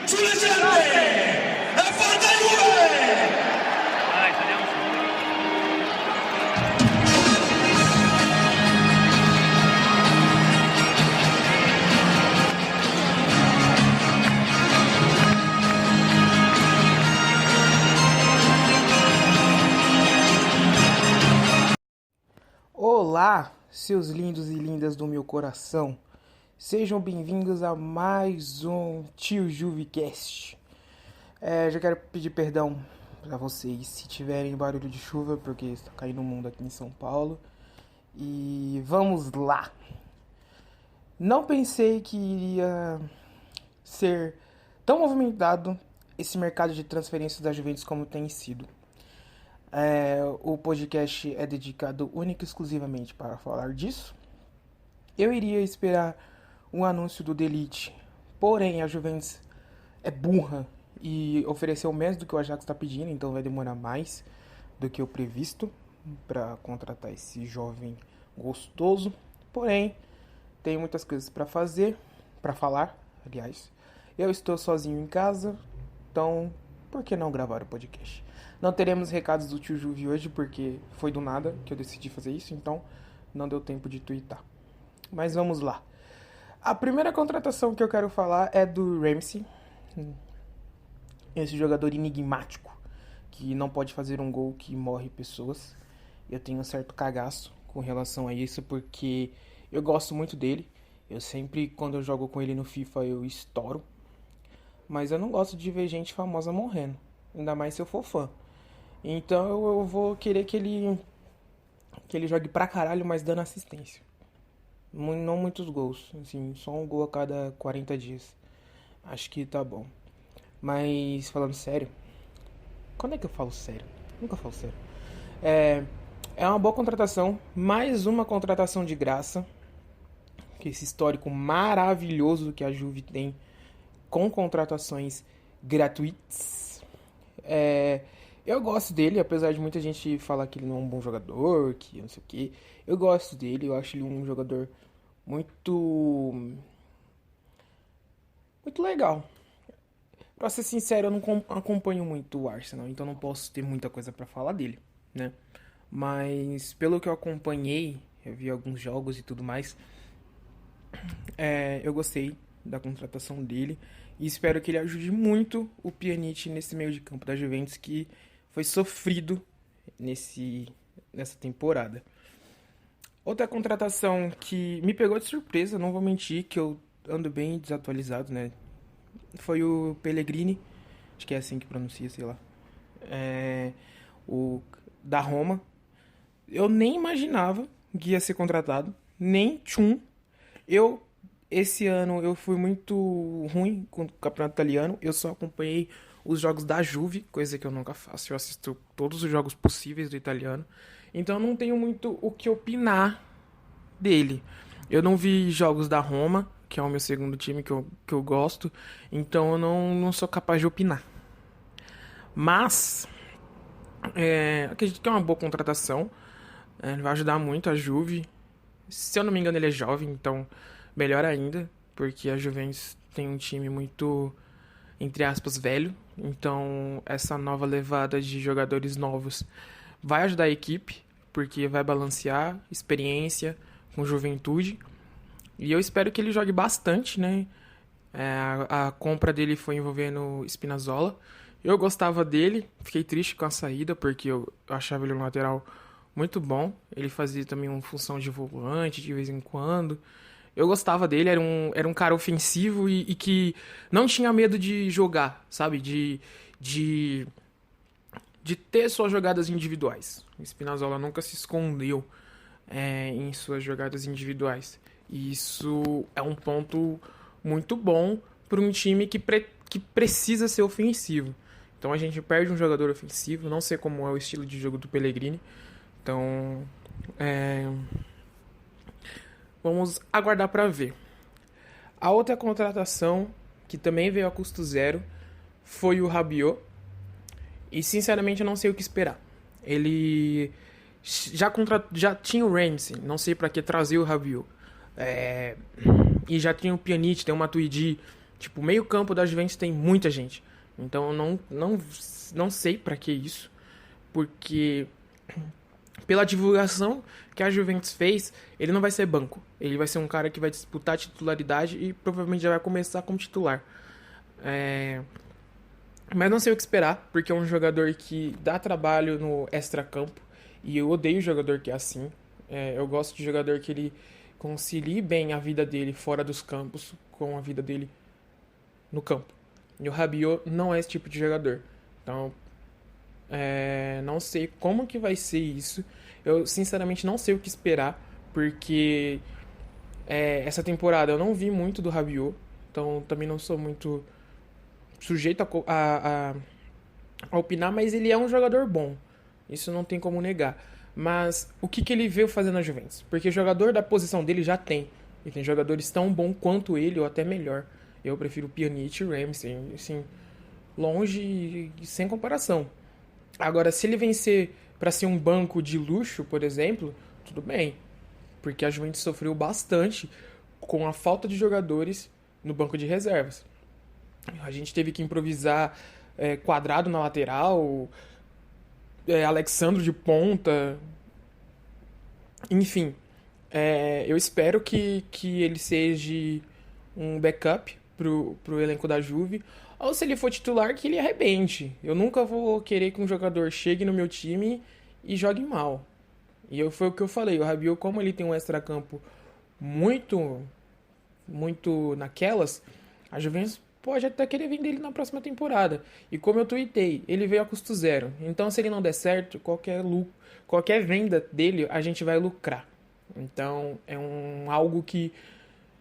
sulle e forza Juve! Dai, tagliamo su. Olá, seus lindos e lindas do meu coração. Sejam bem-vindos a mais um Tio Juvicast. Já quero pedir perdão para vocês se tiverem barulho de chuva, porque está caindo o mundo aqui em São Paulo. E vamos lá. Não pensei que iria ser tão movimentado esse mercado de transferências da Juventus como tem sido. O podcast é dedicado única e exclusivamente para falar disso. Eu iria esperar um anúncio do Delite, porém a Juventus é burra e ofereceu menos do que o Ajax está pedindo, então vai demorar mais do que o previsto para contratar esse jovem gostoso. Porém, tem muitas coisas para falar, aliás. Eu estou sozinho em casa, então por que não gravar o podcast? Não teremos recados do Tio Juve hoje, porque foi do nada que eu decidi fazer isso, então não deu tempo de twittar. Mas vamos lá. A primeira contratação que eu quero falar é do Ramsey, esse jogador enigmático, que não pode fazer um gol que morre pessoas. Eu tenho um certo cagaço com relação a isso, porque eu gosto muito dele. Eu sempre, quando eu jogo com ele no FIFA, eu estouro. Mas eu não gosto de ver gente famosa morrendo, ainda mais se eu for fã. Então eu vou querer que ele jogue pra caralho, mas dando assistência. Não muitos gols, assim, só um gol a cada 40 dias. Acho que tá bom. Mas falando sério, quando é que eu falo sério? Nunca falo sério. É uma boa contratação, mais uma contratação de graça. Que esse histórico maravilhoso que a Juve tem com contratações gratuitas. Eu gosto dele, apesar de muita gente falar que ele não é um bom jogador, que não sei o que. Eu gosto dele, eu acho ele um jogador muito legal. Pra ser sincero, eu não acompanho muito o Arsenal, então não posso ter muita coisa pra falar dele, né? Mas pelo que eu acompanhei, eu vi alguns jogos e tudo mais, eu gostei da contratação dele e espero que ele ajude muito o Pjanic nesse meio de campo da Juventus, que foi sofrido nessa temporada. Outra contratação que me pegou de surpresa, não vou mentir, que eu ando bem desatualizado, né? Foi o Pellegrini, acho que é assim que pronuncia, sei lá. O da Roma. Eu nem imaginava que ia ser contratado, nem tchum. Esse ano eu fui muito ruim com o campeonato italiano. Eu só acompanhei os jogos da Juve, coisa que eu nunca faço. Eu assisto todos os jogos possíveis do italiano. Então eu não tenho muito o que opinar dele. Eu não vi jogos da Roma, que é o meu segundo time que eu gosto. Então eu não sou capaz de opinar. Mas acredito que é uma boa contratação. Vai ajudar muito a Juve. Se eu não me engano, ele é jovem, então melhor ainda, porque a Juventus tem um time muito, entre aspas, velho. Então essa nova levada de jogadores novos vai ajudar a equipe, porque vai balancear experiência com juventude. E eu espero que ele jogue bastante, né? A compra dele foi envolvendo Spinazzola. Eu gostava dele, fiquei triste com a saída, porque eu achava ele um lateral muito bom. Ele fazia também uma função de volante de vez em quando. Eu gostava dele, era um cara ofensivo e que não tinha medo de jogar, sabe? De ter suas jogadas individuais. O Spinazzola nunca se escondeu em suas jogadas individuais. E isso é um ponto muito bom para um time que precisa ser ofensivo. Então a gente perde um jogador ofensivo, não sei como é o estilo de jogo do Pellegrini. Então, vamos aguardar para ver. A outra contratação, que também veio a custo zero, foi o Rabiot. E sinceramente eu não sei o que esperar. Ele já tinha o Ramsey, não sei para que trazer o Rabiot. E já tinha o Pjanic, tem o Matuidi, Tipo, o meio campo da Juventus tem muita gente. Então eu não sei pra que isso. Porque pela divulgação que a Juventus fez, ele não vai ser banco. Ele vai ser um cara que vai disputar a titularidade e provavelmente já vai começar como titular. Mas não sei o que esperar, porque é um jogador que dá trabalho no extracampo. E eu odeio jogador que é assim. Eu gosto de jogador que ele concilie bem a vida dele fora dos campos com a vida dele no campo. E o Rabiot não é esse tipo de jogador. Então, não sei como que vai ser isso. Eu, sinceramente, não sei o que esperar, porque essa temporada eu não vi muito do Rabiot. Então, também não sou muito sujeito a opinar, mas ele é um jogador bom. Isso não tem como negar. Mas o que ele veio fazer na Juventus? Porque jogador da posição dele já tem. E tem jogadores tão bons quanto ele, ou até melhor. Eu prefiro Pjanic e Ramsey, assim, longe e sem comparação. Agora, se ele vencer para ser um banco de luxo, por exemplo, tudo bem. Porque a Juventus sofreu bastante com a falta de jogadores no banco de reservas. A gente teve que improvisar Quadrado na lateral, Alexandro de ponta. Enfim, eu espero que ele seja um backup pro elenco da Juve. Ou se ele for titular, que ele arrebente. Eu nunca vou querer que um jogador chegue no meu time e jogue mal. Foi o que eu falei. O Rabiot, como ele tem um extracampo muito, muito naquelas, a Juventus pode até querer vender ele na próxima temporada. E como eu tuitei, ele veio a custo zero. Então, se ele não der certo, qualquer venda dele, a gente vai lucrar. Então, é algo que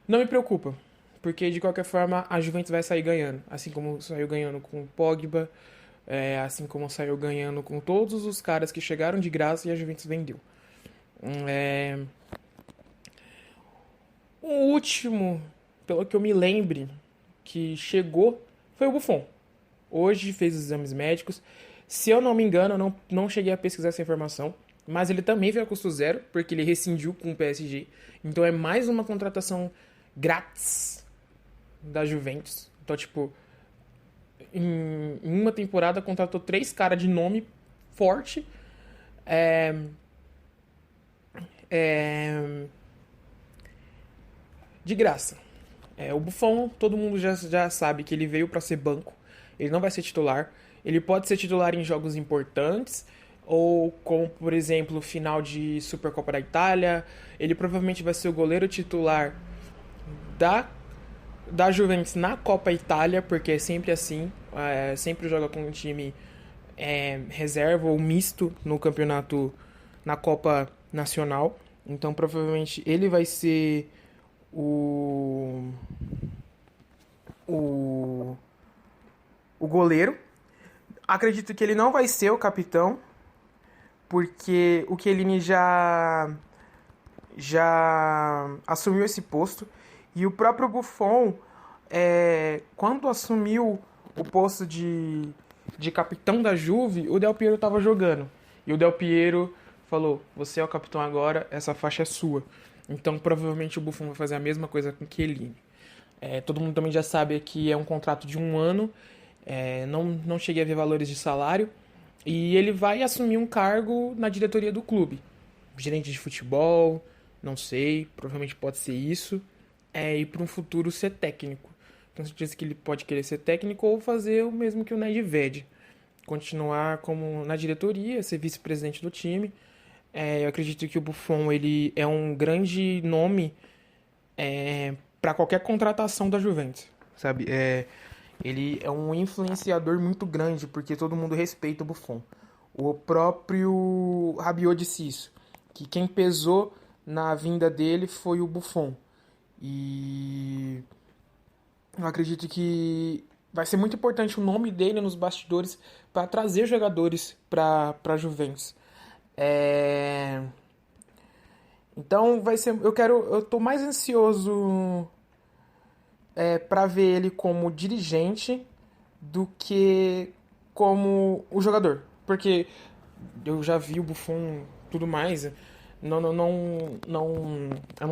não me preocupa. Porque, de qualquer forma, a Juventus vai sair ganhando. Assim como saiu ganhando com o Pogba, assim como saiu ganhando com todos os caras que chegaram de graça e a Juventus vendeu. O último, pelo que eu me lembre, que chegou foi o Buffon. Hoje fez os exames médicos. Se eu não me engano, eu não cheguei a pesquisar essa informação, mas ele também veio a custo zero, porque ele rescindiu com o PSG. Então é mais uma contratação grátis da Juventus. Então, tipo, em uma temporada contratou 3 caras de nome forte. De graça. O Buffon, todo mundo já sabe que ele veio para ser banco. Ele não vai ser titular. Ele pode ser titular em jogos importantes, ou como, por exemplo, final de Supercopa da Itália. Ele provavelmente vai ser o goleiro titular da Juventus na Copa Itália, porque é sempre assim. Sempre joga com um time reserva ou misto no campeonato, na Copa Nacional. Então, provavelmente, ele vai ser o goleiro. Acredito que ele não vai ser o capitão, porque o Chiellini já assumiu esse posto. E o próprio Buffon, quando assumiu o posto de capitão da Juve, o Del Piero estava jogando. E o Del Piero falou: você é o capitão agora, essa faixa é sua. Então, provavelmente, o Buffon vai fazer a mesma coisa com o Chiellini. Todo mundo também já sabe que é um contrato de 1 ano. Não cheguei a ver valores de salário. E ele vai assumir um cargo na diretoria do clube. Gerente de futebol, não sei, provavelmente pode ser isso. E para um futuro ser técnico. Tenho certeza que ele pode querer ser técnico ou fazer o mesmo que o Nedved. Continuar como na diretoria, ser vice-presidente do time. Eu acredito que o Buffon ele é um grande nome para qualquer contratação da Juventus, sabe? Ele é um influenciador muito grande, porque todo mundo respeita o Buffon. O próprio Rabiot disse isso, que quem pesou na vinda dele foi o Buffon. E eu acredito que vai ser muito importante o nome dele nos bastidores para trazer jogadores para a Juventus. Então vai ser. Eu tô mais ansioso para ver ele como dirigente do que como o jogador, porque eu já vi o Buffon tudo mais. Eu não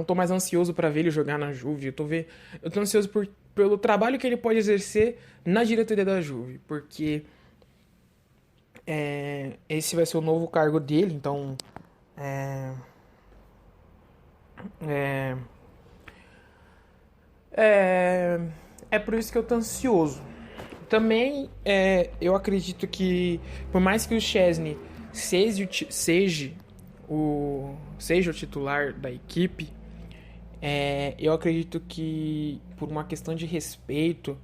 tô mais ansioso para ver ele jogar na Juve. Eu tô ansioso pelo trabalho que ele pode exercer na diretoria da Juve, porque esse vai ser o novo cargo dele, então é, é, é, é por isso que eu tô ansioso. Também eu acredito que, por mais que o Chesney seja o titular da equipe, eu acredito que, por uma questão de respeito,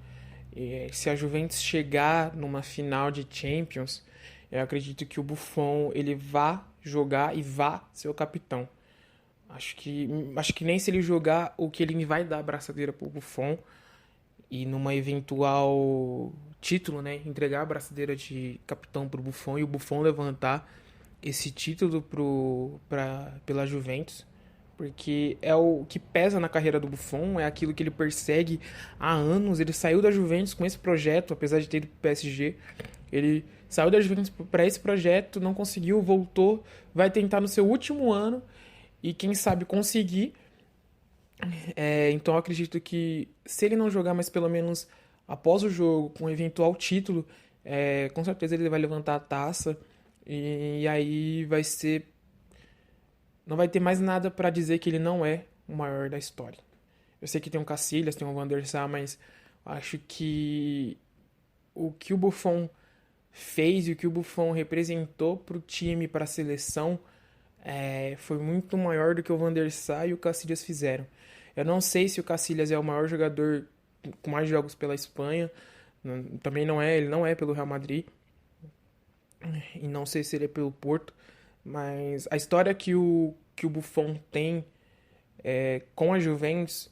se a Juventus chegar numa final de Champions, eu acredito que o Buffon ele vá jogar e vá ser o capitão. Acho que nem se ele jogar, o que ele vai dar a braçadeira pro Buffon e numa eventual título, né, entregar a braçadeira de capitão pro Buffon e o Buffon levantar esse título pela Juventus, porque é o que pesa na carreira do Buffon, é aquilo que ele persegue há anos. Ele saiu da Juventus com esse projeto, apesar de ter ido pro PSG, ele saiu da Juventus para esse projeto, não conseguiu, voltou, vai tentar no seu último ano e quem sabe conseguir. Então eu acredito que se ele não jogar, mas pelo menos após o jogo, com um eventual título, com certeza ele vai levantar a taça e aí vai ser. Não vai ter mais nada pra dizer que ele não é o maior da história. Eu sei que tem um Casillas, tem um Van der Sar, mas acho que o que o Buffon fez e o que o Buffon representou pro time, pra seleção, foi muito maior do que o Van der Sar e o Casillas fizeram. Eu não sei se o Casillas é o maior jogador com mais jogos pela Espanha. Também não é, ele não é pelo Real Madrid. E não sei se ele é pelo Porto. Mas a história que o Buffon tem com a Juventus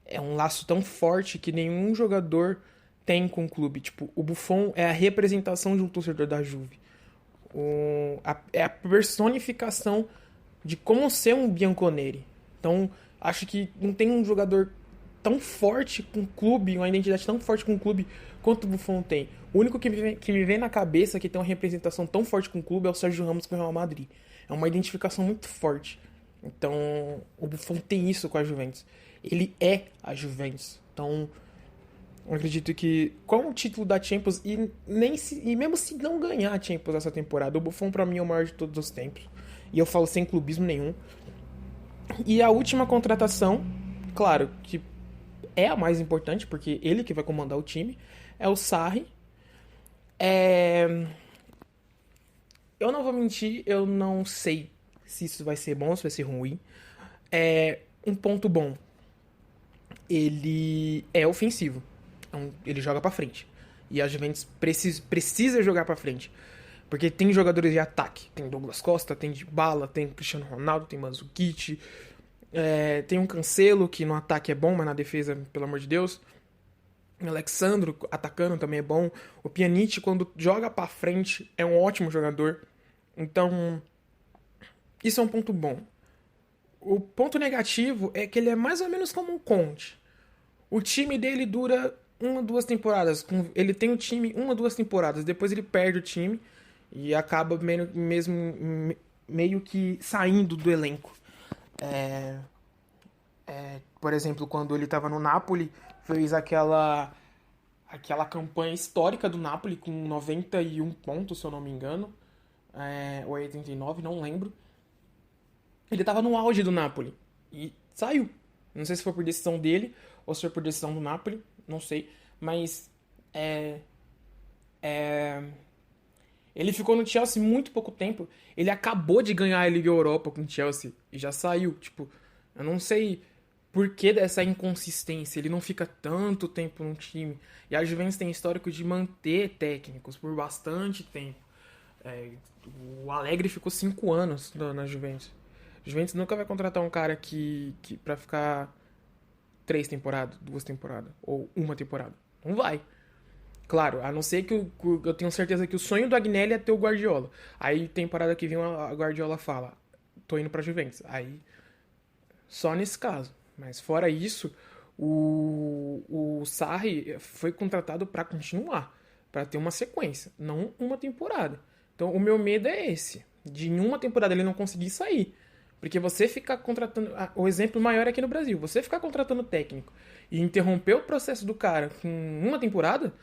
é um laço tão forte que nenhum jogador tem com o clube. Tipo, o Buffon é a representação de um torcedor da Juve. É a personificação de como ser um Bianconeri. Então, acho que não tem um jogador tão forte com o clube, uma identidade tão forte com o clube quanto o Buffon tem. O único que me vem na cabeça que tem uma representação tão forte com o clube é o Sérgio Ramos com o Real Madrid. É uma identificação muito forte. Então, o Buffon tem isso com a Juventus. Ele é a Juventus. Então, eu acredito que com o título da Champions e mesmo se não ganhar a Champions essa temporada, o Buffon pra mim é o maior de todos os tempos. E eu falo sem clubismo nenhum. E a última contratação, claro, que é a mais importante, porque ele que vai comandar o time, é o Sarri. Eu não vou mentir, eu não sei se isso vai ser bom, se vai ser ruim. Um ponto bom, ele é ofensivo, então, ele joga pra frente. E a Juventus precisa jogar pra frente, porque tem jogadores de ataque. Tem Douglas Costa, tem Dybala, tem Cristiano Ronaldo, tem Mandzukic, tem um Cancelo, que no ataque é bom, mas na defesa, pelo amor de Deus. O Alexandro, atacando, também é bom. O Pjanic, quando joga pra frente, é um ótimo jogador. Então, isso é um ponto bom. O ponto negativo é que ele é mais ou menos como um Conte. O time dele dura 1-2 temporadas. Ele tem o time 1-2 temporadas. Depois ele perde o time e acaba meio que saindo do elenco. Por exemplo, quando ele estava no Napoli, fez aquela campanha histórica do Napoli com 91 pontos, se eu não me engano, ou 89, não lembro. Ele estava no auge do Napoli e saiu. Não sei se foi por decisão dele ou se foi por decisão do Napoli, não sei, mas ele ficou no Chelsea muito pouco tempo. Ele acabou de ganhar a Liga Europa com o Chelsea e já saiu. Tipo, eu não sei por que dessa inconsistência. Ele não fica tanto tempo no time. E a Juventus tem histórico de manter técnicos por bastante tempo. O Allegri ficou 5 anos na Juventus. A Juventus nunca vai contratar um cara que pra ficar 3 temporadas, 2 temporadas ou 1 temporada. Não vai. Claro, a não ser que eu tenho certeza que o sonho do Agnelli é ter o Guardiola. Aí temporada que vem a Guardiola fala, tô indo pra Juventus. Aí, só nesse caso. Mas fora isso, o Sarri foi contratado pra continuar, pra ter uma sequência, não uma temporada. Então o meu medo é esse, de em uma temporada ele não conseguir sair. Porque você ficar contratando... O exemplo maior é aqui no Brasil. Você ficar contratando técnico E interromper o processo do cara com uma temporada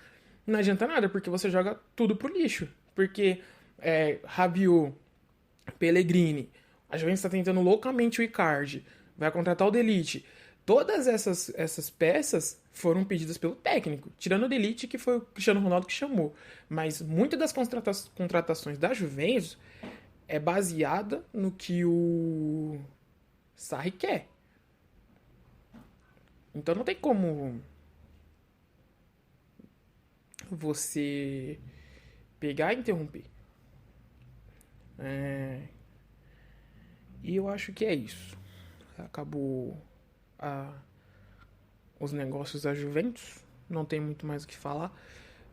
não adianta nada, porque você joga tudo pro lixo. Porque Rabiot, Pellegrini, a Juventus está tentando loucamente o Icardi, vai contratar o De Ligt. Todas essas peças foram pedidas pelo técnico, tirando o De Ligt, que foi o Cristiano Ronaldo que chamou. Mas muitas das contratações da Juventus é baseada no que o Sarri quer. Então não tem como você pegar e interromper. E eu acho que é isso. Acabou os negócios da Juventus. Não tem muito mais o que falar.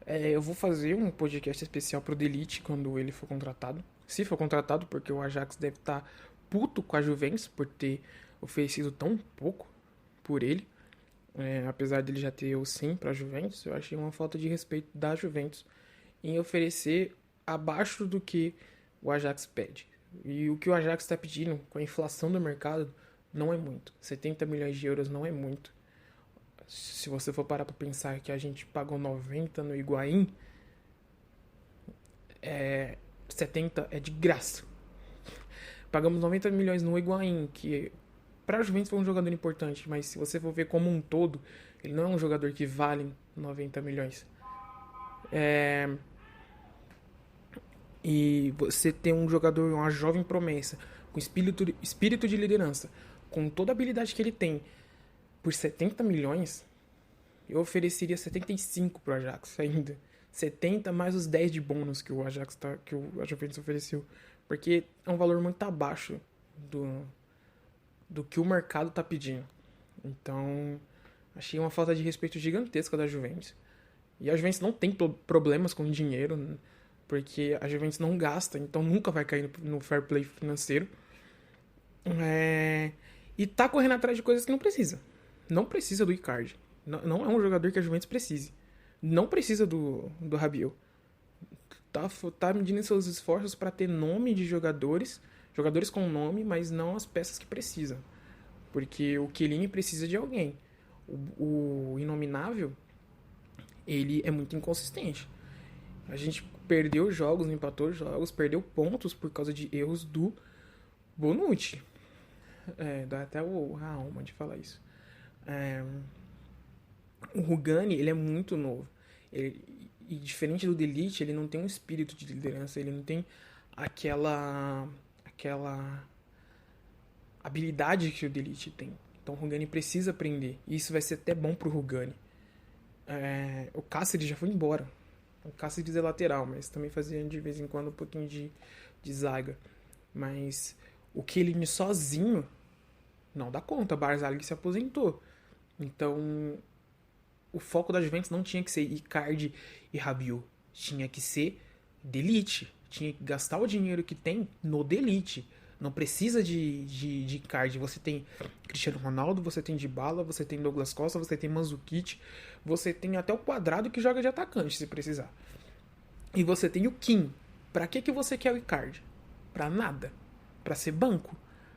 Eu vou fazer um podcast especial pro De Ligt quando ele for contratado. Se for contratado, porque o Ajax deve estar puto com a Juventus por ter oferecido tão pouco por ele. Apesar dele já ter o sim pra Juventus, eu achei uma falta de respeito da Juventus em oferecer abaixo do que o Ajax pede. E o que o Ajax está pedindo com a inflação do mercado não é muito. 70 milhões de euros não é muito. Se você for parar para pensar que a gente pagou 90 no Higuaín, 70 é de graça. Pagamos 90 milhões no Higuaín, que para a Juventus foi um jogador importante, mas se você for ver como um todo, ele não é um jogador que vale 90 milhões. E você tem um jogador, uma jovem promessa, com espírito de liderança, com toda a habilidade que ele tem, por 70 milhões, eu ofereceria 75 pro Ajax ainda. 70 mais os 10 de bônus que o Ajax que a Juventus ofereceu. Porque é um valor muito abaixo do que o mercado tá pedindo. Então, achei uma falta de respeito gigantesca da Juventus. E a Juventus não tem problemas com dinheiro, porque a Juventus não gasta, então nunca vai cair no fair play financeiro. E tá correndo atrás de coisas que não precisa. Não precisa do Icardi. Não é um jogador que a Juventus precise. Não precisa do Rabiot. Tá medindo seus esforços para ter nome de jogadores com nome, mas não as peças que precisa. Porque o Chiellini precisa de alguém. O Inominável, ele é muito inconsistente. A gente perdeu jogos, empatou jogos, perdeu pontos por causa de erros do Bonucci. Dá até a alma de falar isso. O Rugani, ele é muito novo. E diferente do De Ligt, ele não tem um espírito de liderança, ele não tem aquela habilidade que o De Ligt tem. Então o Rugani precisa aprender. E isso vai ser até bom pro Rugani. O Cáceres já foi embora. O Cáceres é lateral, mas também fazia de vez em quando um pouquinho de zaga. Mas o Chiellini sozinho não dá conta. Barzagli se aposentou. Então o foco da Juventus não tinha que ser Icardi e Rabiot. Tinha que ser De Ligt. Tinha que gastar o dinheiro que tem no De Ligt. Não precisa de Icardi. Você tem Cristiano Ronaldo, você tem Dybala, você tem Douglas Costa, você tem Mandzukic, você tem até o Quadrado que joga de atacante, se precisar. E você tem o Kim. Pra que você quer o Icardi? Pra nada. Pra ser banco.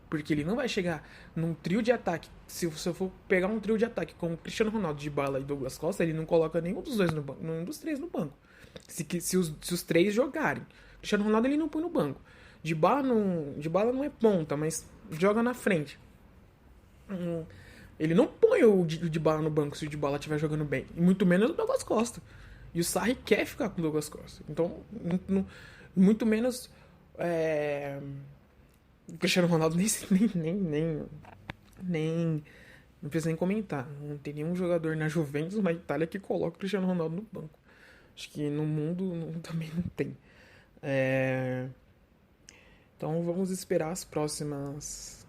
Porque ele não vai chegar num trio de ataque. Se você for pegar um trio de ataque com Cristiano Ronaldo, Dybala e Douglas Costa, ele não coloca nenhum dos dois no banco, nenhum dos três no banco. Se os três jogarem. Cristiano Ronaldo ele não põe no banco. Dybala não é ponta, mas joga na frente. Ele não põe o Dybala no banco se o Dybala estiver jogando bem. E muito menos o Douglas Costa. E o Sarri quer ficar com o Douglas Costa. Então, muito menos... O Cristiano Ronaldo nem não precisa nem comentar. Não tem nenhum jogador na Juventus, na Itália, que coloca o Cristiano Ronaldo no banco. Acho que no mundo também não tem. Então vamos esperar os próximos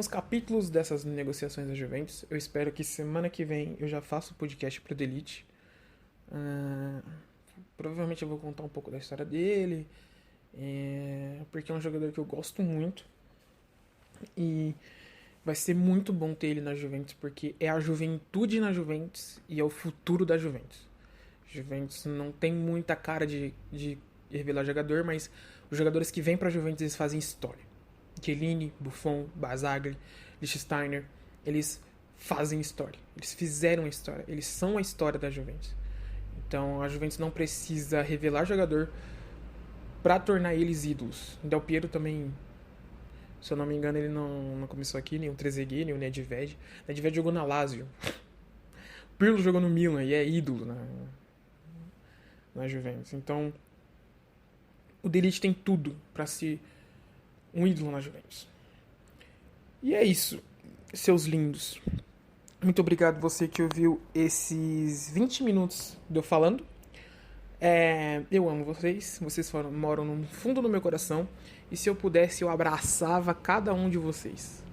capítulos dessas negociações da Juventus. Eu espero que semana que vem eu já faça o podcast pro De Ligt. Provavelmente eu vou contar um pouco da história dele, porque é um jogador que eu gosto muito e vai ser muito bom ter ele na Juventus, porque é a juventude na Juventus e é o futuro da Juventus. Juventus não tem muita cara de revelar jogador, mas os jogadores que vêm pra Juventus, eles fazem história. Chiellini, Buffon, Barzagli, Lichtsteiner, eles fazem história. Eles fizeram história. Eles são a história da Juventus. Então a Juventus não precisa revelar jogador pra tornar eles ídolos. O Del Piero também, se eu não me engano, ele não começou aqui, nem o Trezeguet, nem o Nedved. O Nedved jogou na Lazio. O Pirlo jogou no Milan e é ídolo na Juventus. Então o De Ligt tem tudo pra ser um ídolo na Juventus. E é isso, seus lindos. Muito obrigado você que ouviu esses 20 minutos de eu falando. Eu amo vocês. Vocês moram no fundo do meu coração. E se eu pudesse, eu abraçava cada um de vocês.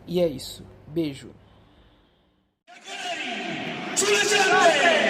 E é isso. Beijo. Sulle